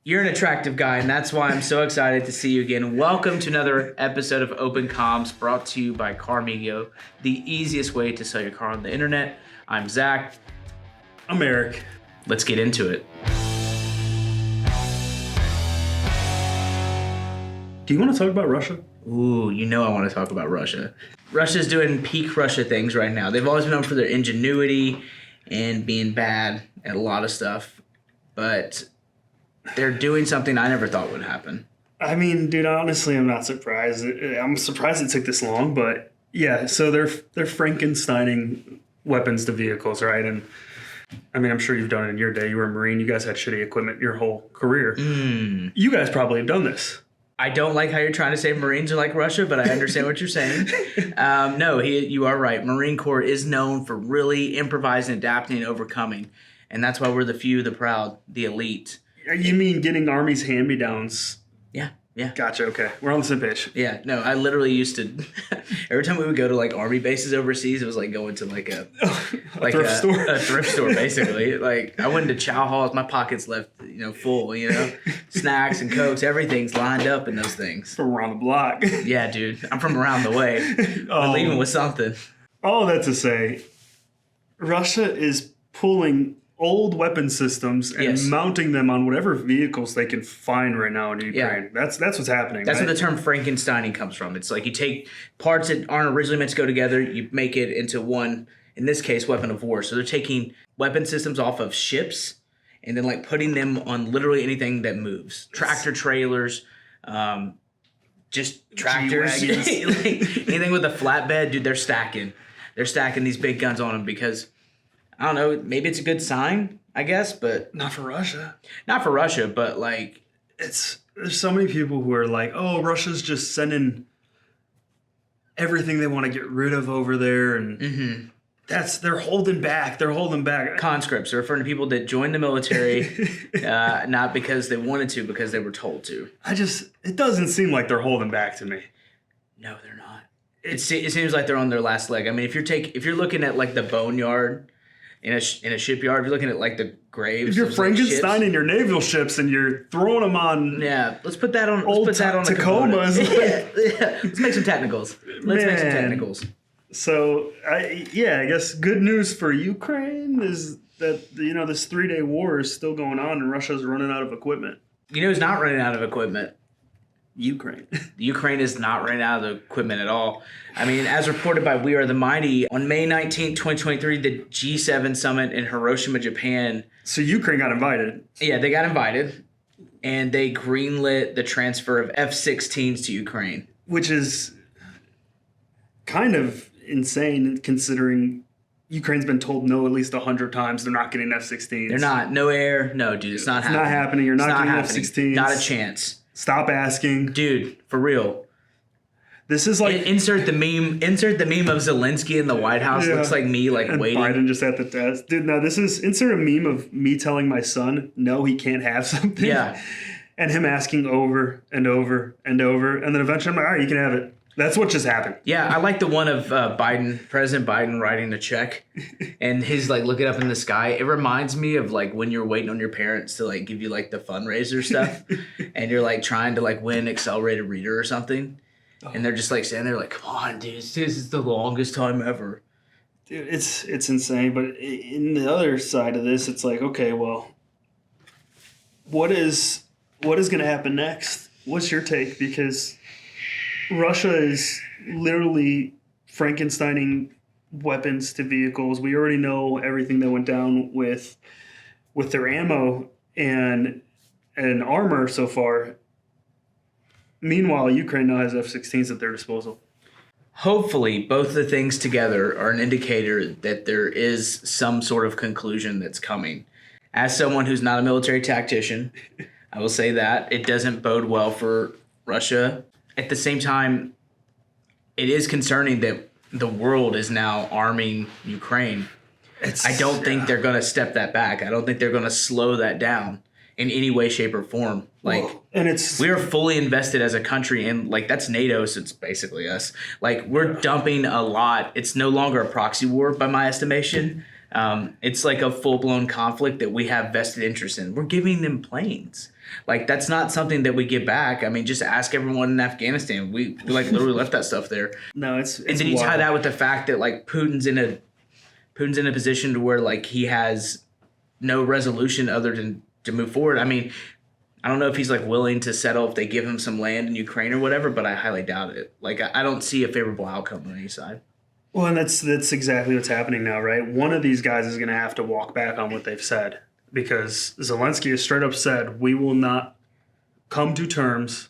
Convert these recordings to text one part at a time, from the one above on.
You're an attractive guy, and that's why I'm so excited to see you again. Welcome to another episode of Open Comms, brought to you by CarMedio, the easiest way to sell your car on the internet. I'm Zach. I'm Erik. Let's get into it. Do you want to talk about Russia? Ooh, you know I want to talk about Russia. Russia's doing peak Russia things right now. They've always been known for their ingenuity and being bad at a lot of stuff, but they're doing something I never thought would happen. I mean, dude, honestly, I'm not surprised. I'm surprised it took this long, but yeah, so they're Frankensteining weapons to vehicles, right? And I mean, I'm sure you've done it in your day. You were a Marine. You guys had shitty equipment your whole career. You guys probably have done this. I don't like how you're trying to say Marines are like Russia, but I understand what you're saying. No, you are right. Marine Corps is known for really improvising, adapting, and overcoming. And that's why we're the few, the proud, the elite. You mean getting Army's hand-me-downs? Yeah. Gotcha, okay. We're on the same page. Yeah, no, I literally used to, every time we would go to like Army bases overseas, it was like going to like a thrift store. A thrift store, basically. Like I went into chow halls, my pockets left, full, snacks and Cokes, everything's lined up in those things. From around the block. Yeah, dude, I'm from around the way. We're leaving with something. All that to say, Russia is pulling old weapon systems and mounting them on whatever vehicles they can find right now in Ukraine. Yeah. That's what's happening. That's right? where the term Frankensteining comes from. It's like you take parts that aren't originally meant to go together, you make it into one, in this case, weapon of war. So they're taking weapon systems off of ships and then like putting them on literally anything that moves. Tractor trailers, just tractors, like anything with a flatbed, dude, they're stacking. They're stacking these big guns on them because, I don't know, maybe it's a good sign, I guess, but... Not for Russia. Not for Russia, but like... There's so many people who are like, oh, Russia's just sending everything they want to get rid of over there, and they're holding back. They're holding back. Conscripts are referring to people that joined the military, not because they wanted to, because they were told to. It doesn't seem like they're holding back to me. No, they're not. It seems like they're on their last leg. I mean, if you're looking at like the boneyard in a shipyard, if you're looking at like the graves, if you're Frankenstein in your naval ships and you're throwing them on, let's put that on. Old let's put that on Tacomas. Yeah. Let's make some technicals. Make some technicals. So I guess good news for Ukraine is that this 3-day war is still going on and Russia's running out of equipment. Who's not running out of equipment? Ukraine. Ukraine is not running out of the equipment at all. I mean, as reported by We Are the Mighty, on May 19, 2023, the G7 summit in Hiroshima, Japan. So Ukraine got invited. Yeah, they got invited, and they greenlit the transfer of F-16s to Ukraine. Which is kind of insane considering Ukraine's been told no at least 100 times they're not getting F-16s. They're not. No air. No, dude, it's not happening. It's not happening. You're not getting F-16s. Not a chance. Stop asking. Dude, for real. This is like... Insert the meme of Zelensky in the White House. Looks like me, and waiting. Biden just at the desk. Dude, no, this is... Insert a meme of me telling my son, no, he can't have something. Yeah. And him asking over and over and over. And then eventually I'm like, all right, you can have it. That's what just happened. Yeah, I like the one of President Biden writing a check and his like looking up in the sky. It reminds me of like when you're waiting on your parents to like give you like the fundraiser stuff and you're like trying to like win Accelerated Reader or something. And they're just like standing there like, come on, dude, this is the longest time ever. Dude, it's insane. But in the other side of this, it's like, okay, well, what is going to happen next? What's your take? Because Russia is literally Frankensteining weapons to vehicles. We already know everything that went down with their ammo and armor so far. Meanwhile, Ukraine now has F-16s at their disposal. Hopefully, both the things together are an indicator that there is some sort of conclusion that's coming. As someone who's not a military tactician, I will say that it doesn't bode well for Russia. At the same time, it is concerning that the world is now arming Ukraine. I don't think they're going to step that back. I don't think they're going to slow that down in any way, shape, or form. We are fully invested as a country, and like that's NATO, so it's basically us. Like we're dumping a lot. It's no longer a proxy war by my estimation. It's like a full-blown conflict that we have vested interest in. We're giving them planes. Like, that's not something that we get back. I mean, just ask everyone in Afghanistan. We like literally left that stuff there. No, it's and then you tie that with the fact that like Putin's in a position to where like he has no resolution other than to move forward. I mean, I don't know if he's like willing to settle if they give him some land in Ukraine or whatever, but I highly doubt it. Like, I don't see a favorable outcome on any side. Well, and that's exactly what's happening now, right? One of these guys is going to have to walk back on what they've said, because Zelensky has straight up said, we will not come to terms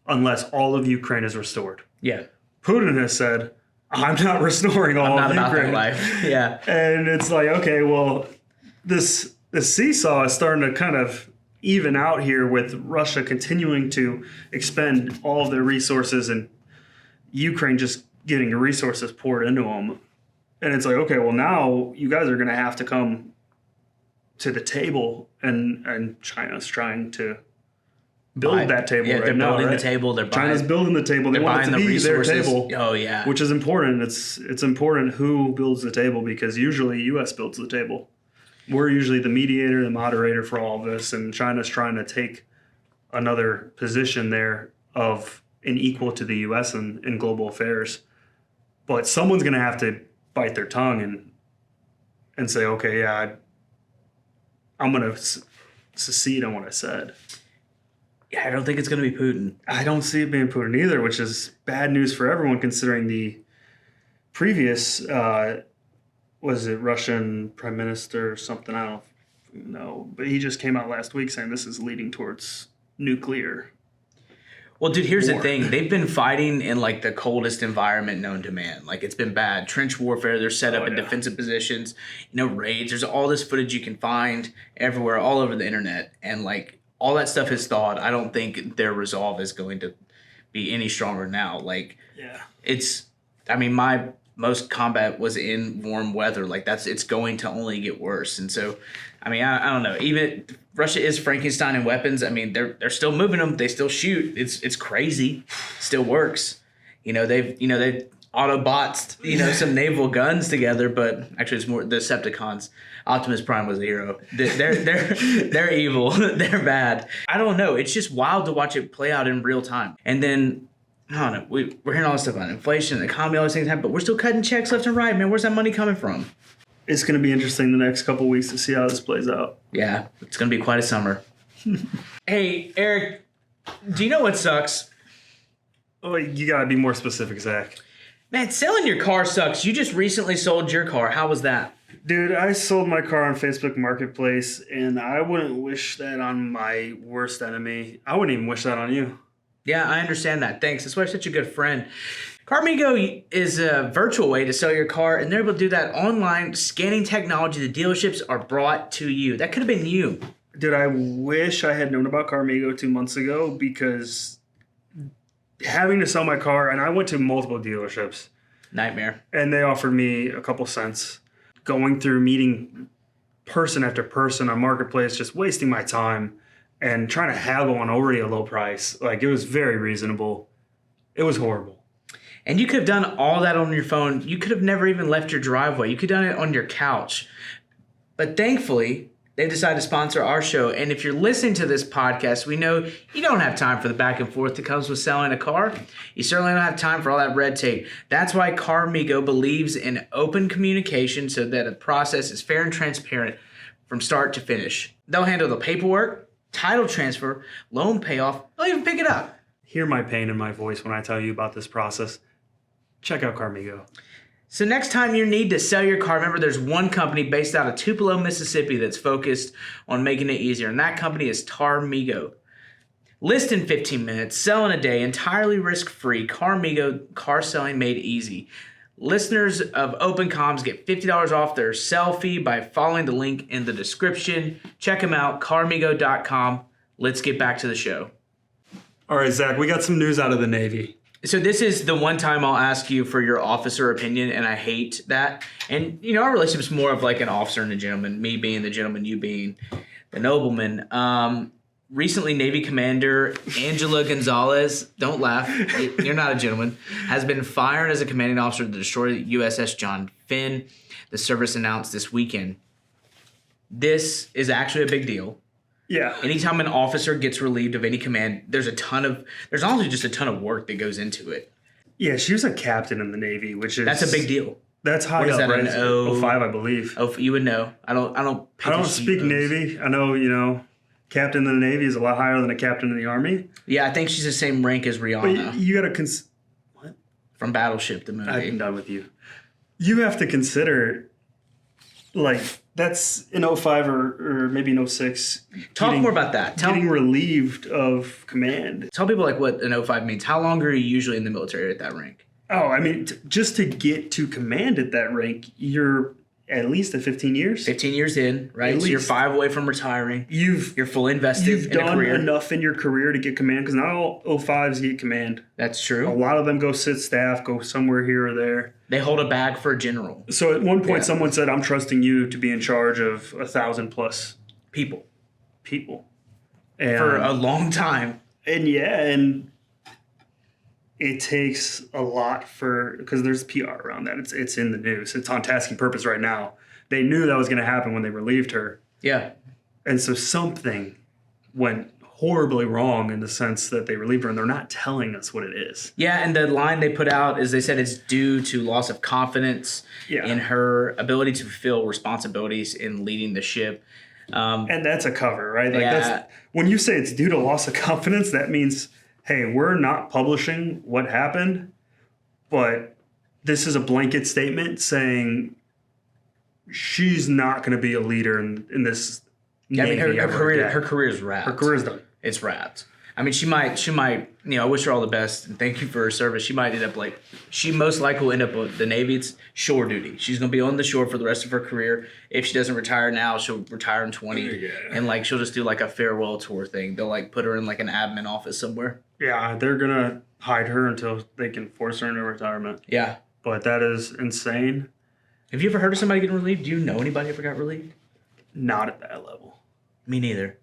unless all of Ukraine is restored. Yeah. Putin has said, I'm not restoring all of Ukraine. I'm not about that life. Yeah. And it's like, okay, well, this seesaw is starting to kind of even out here with Russia continuing to expend all of their resources and Ukraine just getting resources poured into them. And it's like, okay, well, now you guys are going to have to come to the table, and China's trying to build that table right now. They're building right? the table. China's building the table. They want it to be their table. Oh, yeah. Which is important. It's important who builds the table, because usually U.S. builds the table. We're usually the mediator, the moderator for all of this, and China's trying to take another position there of an equal to the U.S. in global affairs. But someone's going to have to bite their tongue and say, okay, yeah, I'm going to secede on what I said. Yeah, I don't think it's going to be Putin. I don't see it being Putin either, which is bad news for everyone, considering the previous, was it Russian prime minister or something? I don't know. But he just came out last week saying this is leading towards nuclear. Well, dude, here's the thing. They've been fighting in, like, the coldest environment known to man. Like, it's been bad. Trench warfare. They're set up in defensive positions. Raids. There's all this footage you can find everywhere, all over the internet. And, like, all that stuff is thawed. I don't think their resolve is going to be any stronger now. Like, my most combat was in warm weather. Like, it's going to only get worse. And so, I don't know. Even Russia is Frankenstein in weapons. I mean, they're still moving them. They still shoot. It's crazy. Still works. They've Autobots, some naval guns together, but actually it's more the Decepticons. Optimus Prime was a hero. They're evil. They're bad. I don't know. It's just wild to watch it play out in real time. And then, I don't know, we're hearing all this stuff about inflation and the economy, all these things happen, but we're still cutting checks left and right, man. Where's that money coming from? It's going to be interesting the next couple of weeks to see how this plays out. Yeah, it's going to be quite a summer. Hey, Eric, do you know what sucks? Oh, you got to be more specific, Zach. Man, selling your car sucks. You just recently sold your car. How was that? Dude, I sold my car on Facebook Marketplace, and I wouldn't wish that on my worst enemy. I wouldn't even wish that on you. Yeah, I understand that. Thanks. That's why you're such a good friend. CarMigo is a virtual way to sell your car, and they're able to do that online. Scanning technology, the dealerships are brought to you. That could have been you. Dude, I wish I had known about CarMigo 2 months ago, because having to sell my car, and I went to multiple dealerships. Nightmare. And they offered me a couple cents. Going through meeting person after person on Marketplace, just wasting my time and trying to haggle on already a low price. Like, it was very reasonable. It was horrible. And you could have done all that on your phone. You could have never even left your driveway. You could have done it on your couch. But thankfully, they decided to sponsor our show. And if you're listening to this podcast, we know you don't have time for the back and forth that comes with selling a car. You certainly don't have time for all that red tape. That's why CarMigo believes in open communication so that a process is fair and transparent from start to finish. They'll handle the paperwork, title transfer, loan payoff. They'll even pick it up. Hear my pain in my voice when I tell you about this process. Check out CarMigo. So next time you need to sell your car, remember there's one company based out of Tupelo, Mississippi that's focused on making it easier, and that company is CarMigo. List in 15 minutes, sell in a day, entirely risk-free. CarMigo, car selling made easy. Listeners of Open Comms get $50 off their sell fee by following the link in the description. Check them out, carmigo.com. Let's get back to the show. All right, Zach, we got some news out of the Navy. So this is the one time I'll ask you for your officer opinion, and I hate that. And, our relationship is more of like an officer and a gentleman, me being the gentleman, you being the nobleman. recently Navy Commander Angela Gonzalez, don't laugh, you're not a gentleman, has been fired as a commanding officer to destroy the USS John Finn. The service announced this weekend. This is actually a big deal. Yeah. Anytime an officer gets relieved of any command, there's honestly just a ton of work that goes into it. Yeah, she was a captain in the Navy, which is... That's a big deal. That's high What is up, that, right? an 05, I believe. Oh, you would know. I don't speak Navy. I know, captain in the Navy is a lot higher than a captain in the Army. Yeah, I think she's the same rank as Rihanna. But you got to what? From Battleship, the movie. I'm done with you. You have to consider, like, that's in 05 or maybe in 06. Talk more about that. Getting relieved of command. Tell people, like, what an 05 means. How long are you usually in the military at that rank? Oh, I mean, just to get to command at that rank, you're at least at 15 years. 15 years in, right? So you're 5 away from retiring. You're fully invested in a career. You've done enough in your career to get command, because not all 05s get command. That's true. A lot of them go sit staff, go somewhere here or there. They hold a bag for a general. So at one point, someone said, "I'm trusting you to be in charge of 1,000 plus people, and, for a long time." And it takes a lot because there's PR around that. It's in the news. It's on tasking purpose right now. They knew that was going to happen when they relieved her. Yeah. And so something went horribly wrong in the sense that they relieved her, and they're not telling us what it is. Yeah, and the line they put out is they said it's due to loss of confidence in her ability to fulfill responsibilities in leading the ship. And that's a cover, right? Like when you say it's due to loss of confidence, that means, hey, we're not publishing what happened, but this is a blanket statement saying she's not going to be a leader in this. Yeah, I mean, her career is wrapped. Her career is done. It's wrapped. I mean, she might, I wish her all the best and thank you for her service. She might end up she most likely will end up with the Navy. It's shore duty. She's going to be on the shore for the rest of her career. If she doesn't retire now, she'll retire in 20. And she'll just do a farewell tour thing. They'll put her in an admin office somewhere. Yeah, they're going to hide her until they can force her into retirement. Yeah. But that is insane. Have you ever heard of somebody getting relieved? Do you know anybody ever got relieved? Not at that level. Me neither.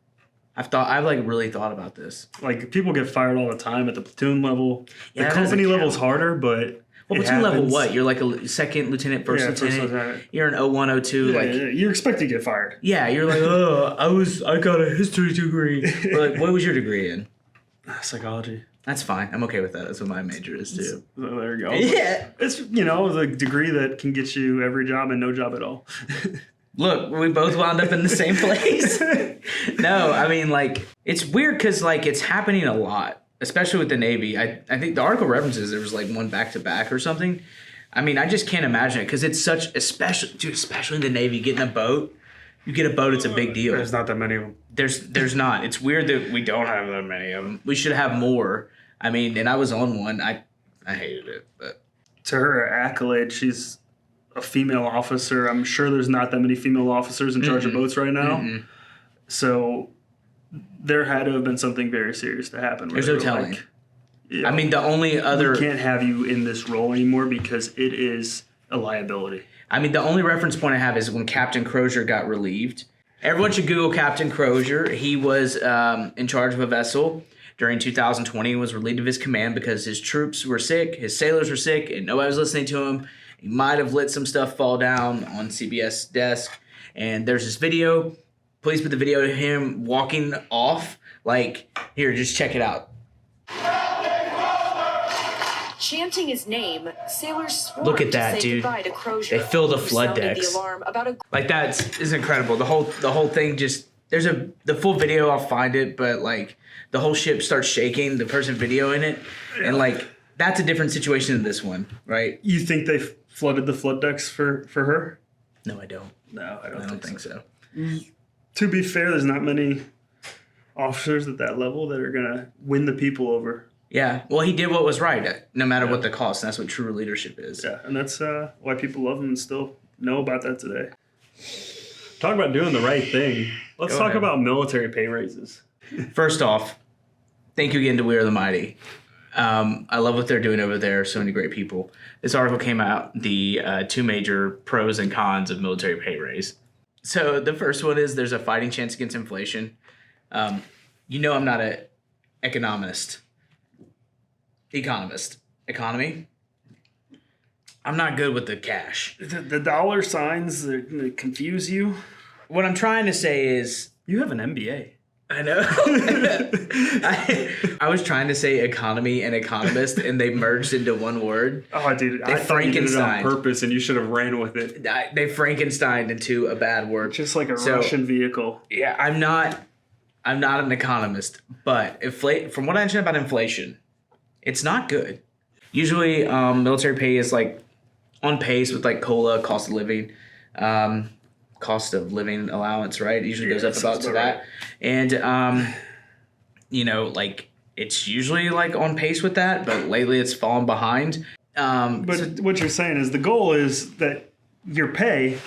I've really thought about this. People get fired all the time at the platoon level. Yeah, the company level's harder, but platoon level what? You're a second lieutenant, first lieutenant. You're an 01, 02. You expect to get fired. Yeah, you're I got a history degree. Or what was your degree in? Psychology. That's fine. I'm okay with that. That's what my major is too. There you go. Yeah. It's the degree that can get you every job and no job at all. Look, we both wound up in the same place. No, I mean, it's weird because, it's happening a lot, especially with the Navy. I think the article references there was, one back-to-back or something. I mean, I just can't imagine it because it's such, especially in the Navy, getting a boat. You get a boat, it's a big deal. There's not that many of them. There's not. It's weird that we don't have that many of them. We should have more. I mean, and I was on one. I hated it, but. To her accolade, she's a female officer. I'm sure there's not that many female officers in charge of boats right now. So there had to have been something very serious to happen. There's no telling. I mean, the only other... We can't have you in this role anymore because it is a liability. I mean, the only reference point I have is when Captain Crozier got relieved. Everyone should Google Captain Crozier. He was in charge of a vessel during 2020 and was relieved of his command because his troops were sick, his sailors were sick, and nobody was listening to him. He might have let some stuff fall down on CBS desk. And there's this video. Please put the video of him walking off. Here, just check it out. Chanting his name, sailors swore Look at that, to say dude. goodbye to Crozier. They fill the flood Sounded decks. The alarm about That is incredible. The whole thing just... There's the full video, I'll find it, but the whole ship starts shaking, the person videoing it. And that's a different situation than this one, right? You think they flooded the flood decks for her? No, I don't. No, I don't think so. To be fair, there's not many officers at that level that are going to win the people over. Yeah, well, he did what was right, no matter what the cost. And that's what true leadership is. Yeah, and that's why people love him and still know about that today. Talk about doing the right thing. Let's talk about military pay raises. First off, thank you again to We Are the Mighty. I love what they're doing over there. So many great people. This article came out, the two major pros and cons of military pay raise. So the first one is there's a fighting chance against inflation. You know I'm not a economist. Economy. I'm not good with the cash. The dollar signs that confuse you. What I'm trying to say is... You have an MBA. I know. I was trying to say economy and economist, and they merged into one word. Oh, dude, I thought you did it on purpose, and you should have ran with it. They Frankensteined into a bad word. Just like a Russian vehicle. Yeah, I'm not an economist, but from what I understand about inflation, it's not good. Usually, military pay is like on pace with like COLA, cost of living allowance, right? It usually goes up about to that. And, like it's usually like on pace with that, but lately it's fallen behind. But what you're saying is the goal is that your pay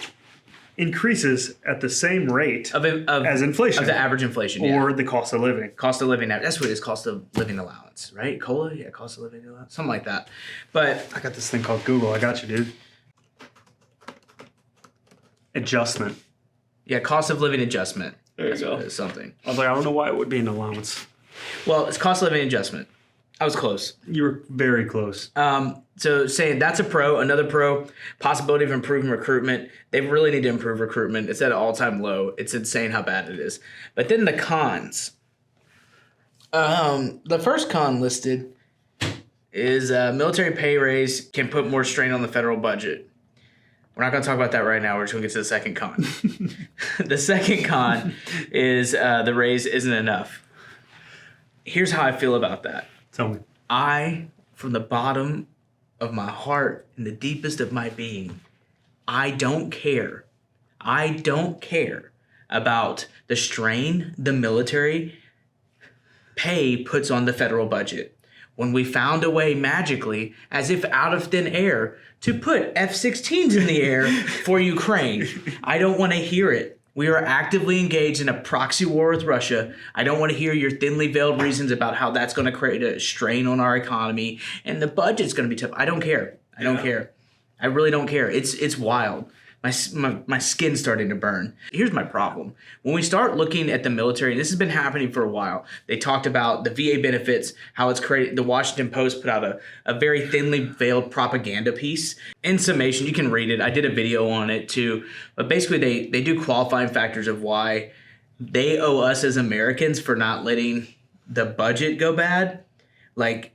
increases at the same rate as inflation. Of the average inflation, or the cost of living. Cost of living, that's what it is, cost of living allowance, right? COLA? Yeah, cost of living allowance, something like that. But I got this thing called Google. I got you, dude. Adjustment. Yeah, cost of living adjustment. There you go. Is something. I was like, I don't know why it would be an allowance. Well, it's cost of living adjustment. I was close. You were very close. So saying that's a pro. Another pro, possibility of improving recruitment. They really need to improve recruitment. It's at an all-time low. It's insane how bad it is. But then the cons. The first con listed is military pay raise can put more strain on the federal budget. We're not going to talk about that right now. We're just going to get to the second con. The second con is the raise isn't enough. Here's how I feel about that. Tell me. From the bottom of my heart and the deepest of my being, I don't care. I don't care about the strain the military pay puts on the federal budget. When we found a way magically, as if out of thin air, to put F-16s in the air for Ukraine, I don't want to hear it. We are actively engaged in a proxy war with Russia. I don't want to hear your thinly veiled reasons about how that's going to create a strain on our economy and the budget's going to be tough. I don't care. I don't care. I really don't care. It's wild. My skin's starting to burn. Here's my problem. When we start looking at the military, and this has been happening for a while, they talked about the VA benefits, how it's created. The Washington Post put out a very thinly veiled propaganda piece. In summation, you can read it. I did a video on it too. But basically, they do qualifying factors of why they owe us as Americans for not letting the budget go bad. Like,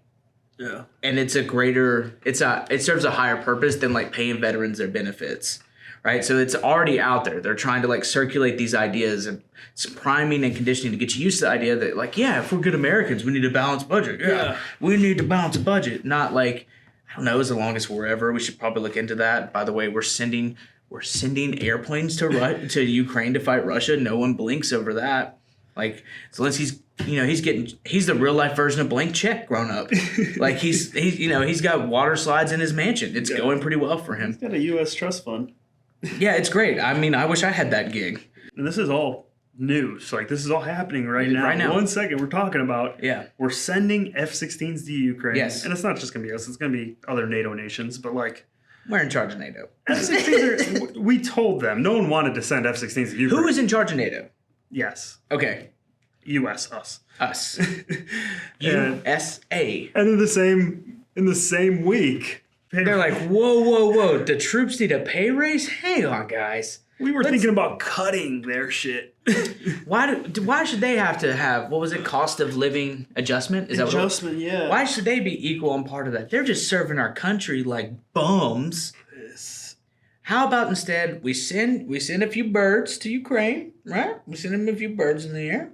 yeah. And it serves a higher purpose than like paying veterans their benefits. Right, so it's already out there. They're trying to like circulate these ideas and it's priming and conditioning to get you used to the idea that like, yeah, if we're good Americans, we need a balanced budget. Yeah, we need to balance a budget. Not like, I don't know, as long as we're ever. We should probably look into that. By the way, we're sending airplanes to Ukraine to fight Russia. No one blinks over that. Like Zelensky's, he's the real life version of Blank Check grown up. Like he's got water slides in his mansion. It's going pretty well for him. He's got a U.S. trust fund. Yeah, it's great. I mean, I wish I had that gig. And this is all news. Like, this is all happening right now. Right now. 1 second, we're talking about, we're sending F-16s to Ukraine. Yes. And it's not just going to be us. It's going to be other NATO nations. But, like... We're in charge of NATO. F-16s we told them. No one wanted to send F-16s to Ukraine. Who is in charge of NATO? Yes. Okay. U.S. Us. USA. And in the same week... They're like, whoa. The troops need a pay raise? Hang on, guys. We were thinking about cutting their shit. Why should they have to have, what was it, cost of living adjustment? Adjustment, yeah. Why should they be equal and part of that? They're just serving our country like bums. How about instead we send a few birds to Ukraine, right? We send them a few birds in the air.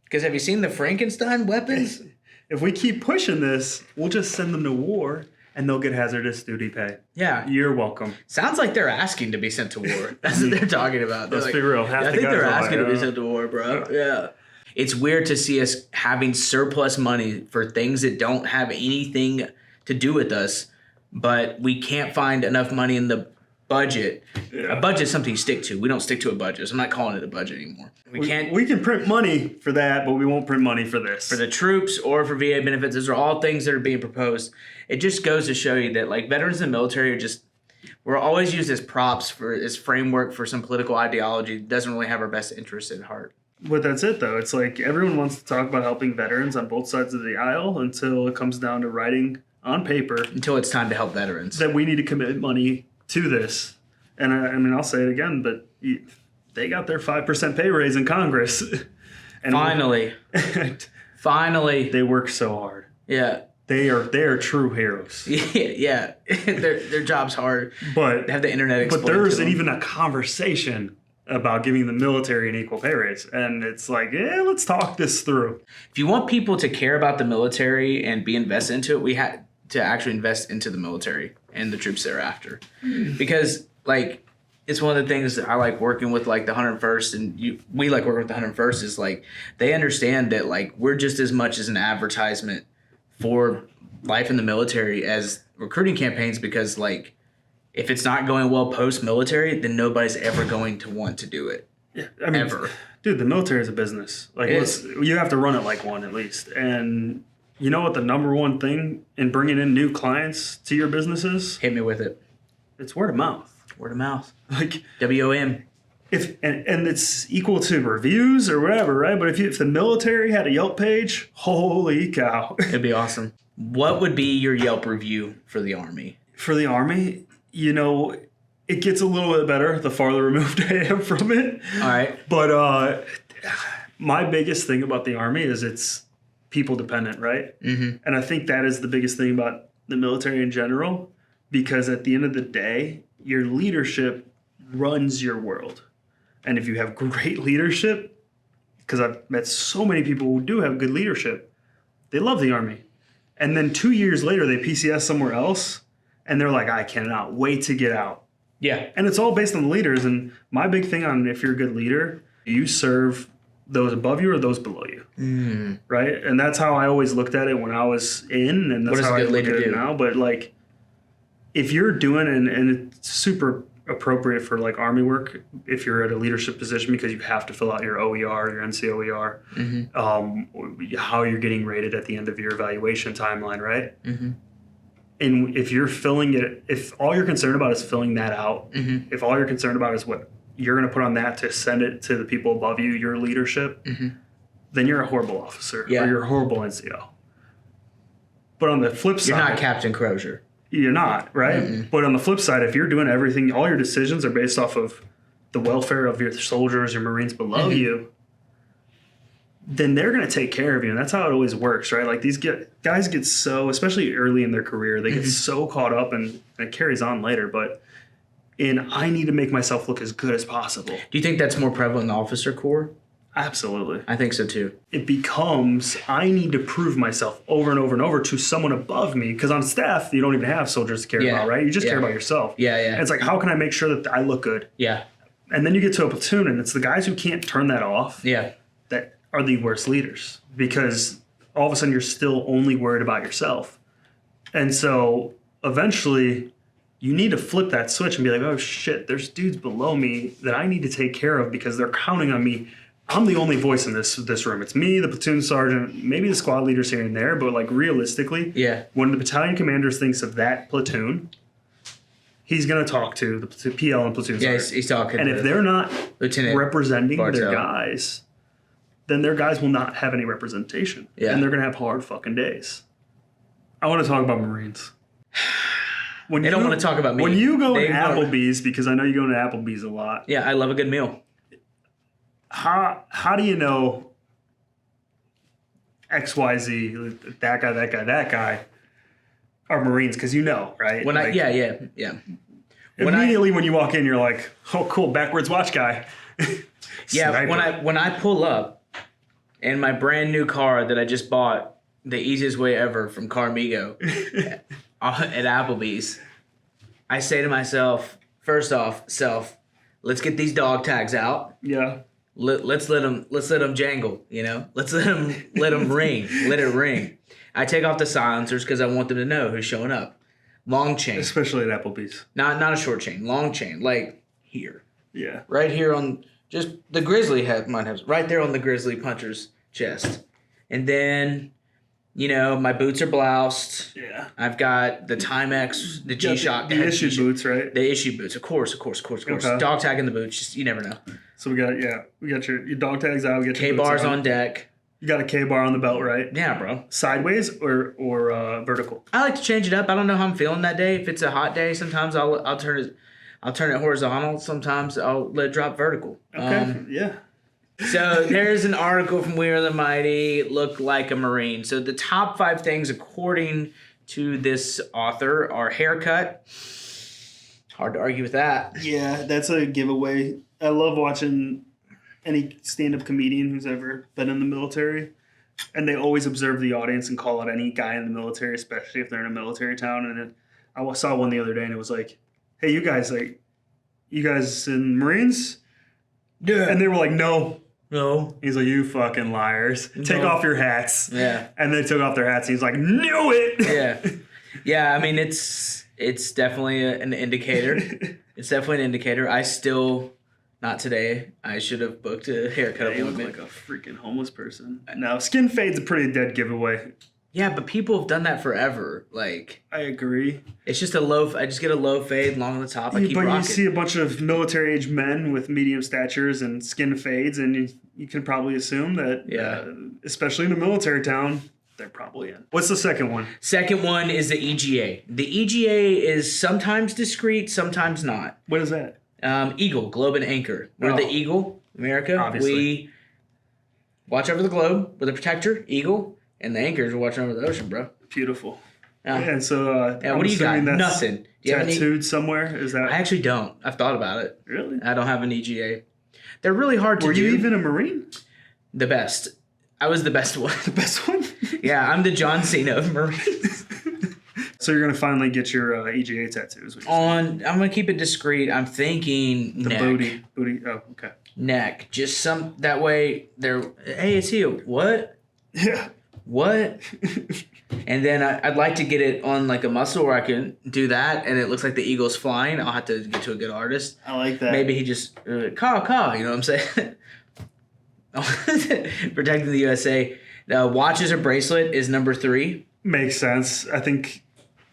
Because have you seen the Frankenstein weapons? If we keep pushing this, we'll just send them to war. And they'll get hazardous duty pay. Yeah. You're welcome. Sounds like they're asking to be sent to war. That's what they're talking about. Let's be real. I think they're asking to be sent to war, bro. Yeah. It's weird to see us having surplus money for things that don't have anything to do with us, but we can't find enough money in the budget. Yeah. A budget is something you stick to. We don't stick to a budget, so I'm not calling it a budget anymore. We can print money for that, but we won't print money for this. For the troops or for VA benefits, those are all things that are being proposed. It just goes to show you that like veterans in the military are we're always used as props as framework for some political ideology that doesn't really have our best interests at heart. But that's it, though. It's like everyone wants to talk about helping veterans on both sides of the aisle until it comes down to writing on paper Until it's time to help veterans. that we need to commit money to this. And I mean, I'll say it again, but they got their 5% pay raise in Congress. And Finally. Finally. they work so hard. Yeah. They are true heroes. Yeah. Their job's hard. But They have the internet explained But there to isn't them. even a conversation about giving the military an equal pay raise. And it's like, let's talk this through. If you want people to care about the military and be invested into it, we had to actually invest into the military and the troops thereafter. Because, like, it's one of the things that I like working with, like, the 101st, and we like working with the 101st, is, like, they understand that, like, we're just as much as an advertisement for life in the military as recruiting campaigns, because, like, if it's not going well post-military, then nobody's ever going to want to do it. Yeah, I mean, Ever. dude, the military is a business. Like, you have to run it like one at least. And you know what the number one thing in bringing in new clients to your business is? Hit me with it. It's word of mouth. Word of mouth. Like, WOM. and it's equal to reviews or whatever, right? But if the military had a Yelp page, holy cow! It'd be awesome. What would be your Yelp review for the Army? For the Army, you know, it gets a little bit better the farther removed I am from it. All right. But my biggest thing about the Army is it's people dependent, right? Mm-hmm. And I think that is the biggest thing about the military in general, because at the end of the day, your leadership runs your world. And if you have great leadership, because I've met so many people who do have good leadership, they love the Army. And then 2 years later, they PCS somewhere else, and they're like, I cannot wait to get out. Yeah. And it's all based on the leaders. And my big thing on if you're a good leader, you serve those above you or those below you. Right? And that's how I always looked at it when I was in, and that's What does how a I good look at leader it do? now. But like, if you're doing, and it's super appropriate for like Army work, if you're at a leadership position, because you have to fill out your OER, your NCOER, how you're getting rated at the end of your evaluation timeline, right? Mm-hmm. And if you're filling it, if all you're concerned about is filling that out, if all you're concerned about is what you're going to put on that to send it to the people above you, your leadership, then you're a horrible officer or you're a horrible NCO. But on the flip side, You're not Captain Crozier. you're not, right? But on the flip side, if you're doing everything, all your decisions are based off of the welfare of your soldiers, your Marines below you, then they're going to take care of you. And that's how it always works, right? Like these guys get so, especially early in their career, they get so caught up, and it carries on later. But I need to make myself look as good as possible. Do you think that's more prevalent in the officer corps? Absolutely. I think so too. It becomes, I need to prove myself over and over and over to someone above me. Because on staff, you don't even have soldiers to care about, right? You just care about yourself. Yeah. And it's like, how can I make sure that I look good? Yeah. And then you get to a platoon, and it's the guys who can't turn that off that are the worst leaders, because all of a sudden you're still only worried about yourself. And so eventually you need to flip that switch and be like, oh shit, there's dudes below me that I need to take care of because they're counting on me. I'm the only voice in this room. It's me, the platoon sergeant, maybe the squad leaders here and there, but like realistically, when the battalion commander thinks of that platoon, he's going to talk to the PL and platoon sergeant. Yeah, he's talking and to if they're not Lieutenant representing Bartell. their guys, then their guys will not have any representation. Yeah. And they're going to have hard fucking days. I want to talk about Marines. They don't want to talk about me. When you go to They want- Applebee's, because I know you go to Applebee's a lot, Yeah, I love a good meal. how do you know XYZ, that guy are Marines? Because you know, right? When like, Immediately when you walk in, you're like, oh, cool, backwards watch guy. Yeah, Sniper. when I pull up in my brand new car that I just bought the easiest way ever from Carmigo at Applebee's, I say to myself, first off, let's get these dog tags out. Yeah. Let's let them jangle, you know. Let's let them ring. Let it ring. I take off the silencers because I want them to know who's showing up. Long chain, Especially at Applebee's. not a short chain. Long chain, like here, Yeah. right here on just the grizzly might have right there on the grizzly puncher's chest, and then You know, my boots are bloused. Yeah. I've got the Timex, the G-Shock. The issued boots, right? The issued boots, of course. Okay. Dog tag in the boots, just you never know. So we got your dog tags out. We got your K-bars boots on deck. You got a K-bar on the belt, right? Yeah, bro. Sideways or vertical? I like to change it up. I don't know how I'm feeling that day. If it's a hot day, sometimes I'll turn it horizontal. Sometimes I'll let it drop vertical. Okay. Yeah. So there's an article from We Are the Mighty, Look Like a Marine. So the top 5 things, according to this author, are haircut. Hard to argue with that. Yeah, that's a giveaway. I love watching any stand-up comedian who's ever been in the military. And they always observe the audience and call out any guy in the military, especially if they're in a military town. And I saw one the other day and it was like, hey, you guys in Marines? Yeah. And they were like, no. No. He's like, you fucking liars. Take off your hats. Yeah. And they took off their hats and he's like, knew it. Yeah. Yeah, I mean, it's definitely an indicator. It's definitely an indicator. I still, not today, I should have booked a haircut You look appointment. like a freaking homeless person. No, skin fade's a pretty dead giveaway. Yeah, but people have done that forever. Like, I agree. it's just I just get a low fade, long on the top. I keep But rocking. you see a bunch of military-age men with medium statures and skin fades, and you can probably assume that, especially in a military town, they're probably in. What's the second one? Second one is the EGA. The EGA is sometimes discreet, sometimes not. What is that? Eagle, globe and anchor. We're the Eagle, America. Obviously. We watch over the globe. We're the protector, Eagle, and the anchors are watching over the ocean, bro. Beautiful. Yeah. And so, Yeah, what do you got? Nothing. Do you have tattooed somewhere? Is that I actually don't. I've thought about it. really? I don't have an EGA. They're really hard to Were do. you even a Marine? The best. I was the best one. The best one? Yeah, I'm the John Cena of Marines. So you're gonna finally get your EGA tattoos? I'm gonna keep it discreet. I'm thinking The neck. booty. Oh, okay. Neck. Just some that way. Hey, it's you. What? Yeah. What? And then I'd like to get it on like a muscle where I can do that, and it looks like the eagle's flying. I'll have to get to a good artist. I like that. Maybe he just caw. You know what I'm saying? Protecting the USA. Watches or bracelet is number 3. Makes sense. I think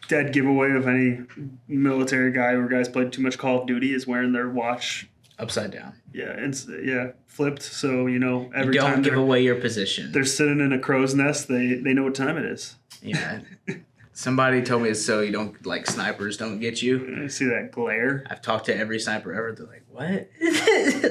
dead giveaway of any military guy or guys played too much Call of Duty is wearing their watch. Upside down. Yeah, flipped. So every You don't time give away your position. they're sitting in a crow's nest, they know what time it is. Yeah. Somebody told me it's so you don't like snipers don't get you. And I see that glare. I've talked to every sniper ever. They're like, what?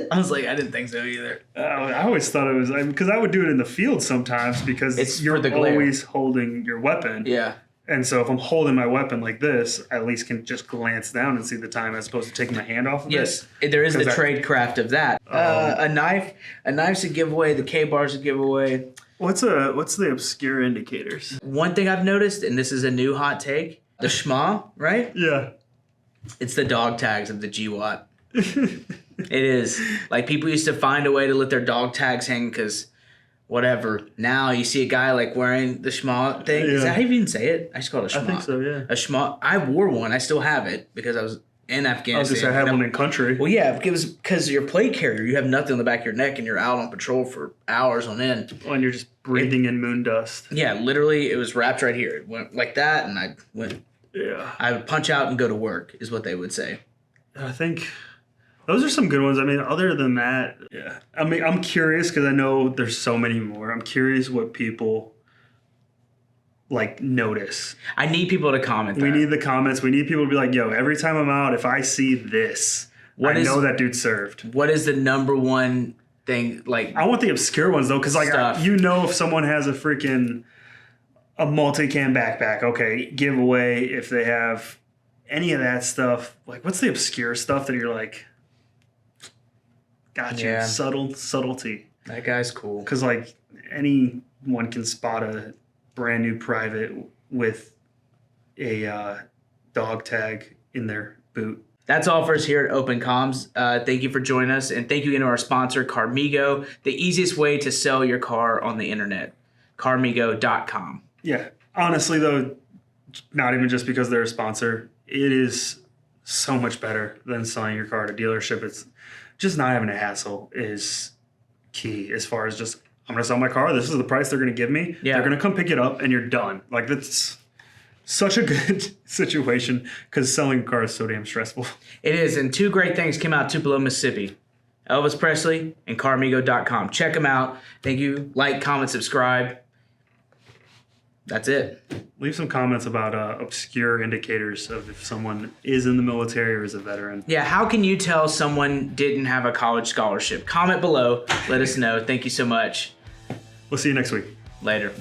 I was like, I didn't think so either. I always thought it was because I would do it in the field sometimes because It's you're for the glare. always holding your weapon. Yeah. And so if I'm holding my weapon like this, I at least can just glance down and see the time as opposed to taking my hand off of Yes, it. there is the 'Cause trade craft of that. A knife's a giveaway. The K-bar's a giveaway. What's the obscure indicators? One thing I've noticed, and this is a new hot take, the schma, right? Yeah. It's the dog tags of the GWAT. It is. Like, people used to find a way to let their dog tags hang because whatever. Now you see a guy like wearing the schma thing. Is Yeah. that how you even say it? I just call it a schma. I think so, yeah. A schma. I wore one. I still have it because I was in Afghanistan. I was just saying I had one in country. Well, yeah, because you're a plate carrier. You have nothing on the back of your neck and you're out on patrol for hours on end. When you're just breathing in moon dust. Yeah, literally, it was wrapped right here. It went like that, and I would punch out and go to work, is what they would say. I think those are some good ones. I mean, other than that, yeah. I mean, I'm curious because I know there's so many more. I'm curious what people notice. I need people to comment that. We need the comments. We need people to be like, yo, every time I'm out, if I see this, I know that dude served. What is the number one thing? Like, I want the obscure ones, though, because, if someone has a multicam backpack, okay, giveaway if they have any of that stuff. Like, what's the obscure stuff that you're like, got you, Yeah. subtlety? that guy's cool. Because, anyone can spot a brand new private with a dog tag in their boot. That's all for us here at Open Comms. Thank you for joining us, and thank you again to our sponsor, Carmigo, the easiest way to sell your car on the internet, carmigo.com. Yeah. Honestly, though, not even just because they're a sponsor, it is so much better than selling your car at a dealership. It's just not having a hassle is key as far as just I'm gonna sell my car. This is the price they're gonna give me. Yeah. They're gonna come pick it up, and you're done. Like that's such a good situation because selling a car is so damn stressful. It is, and two great things came out of Tupelo, Mississippi. Elvis Presley and carmigo.com. Check them out. Thank you. Like, comment, subscribe. That's it. Leave some comments about obscure indicators of if someone is in the military or is a veteran. Yeah, how can you tell someone didn't have a college scholarship? Comment below. Let us know. Thank you so much. We'll see you next week. Later.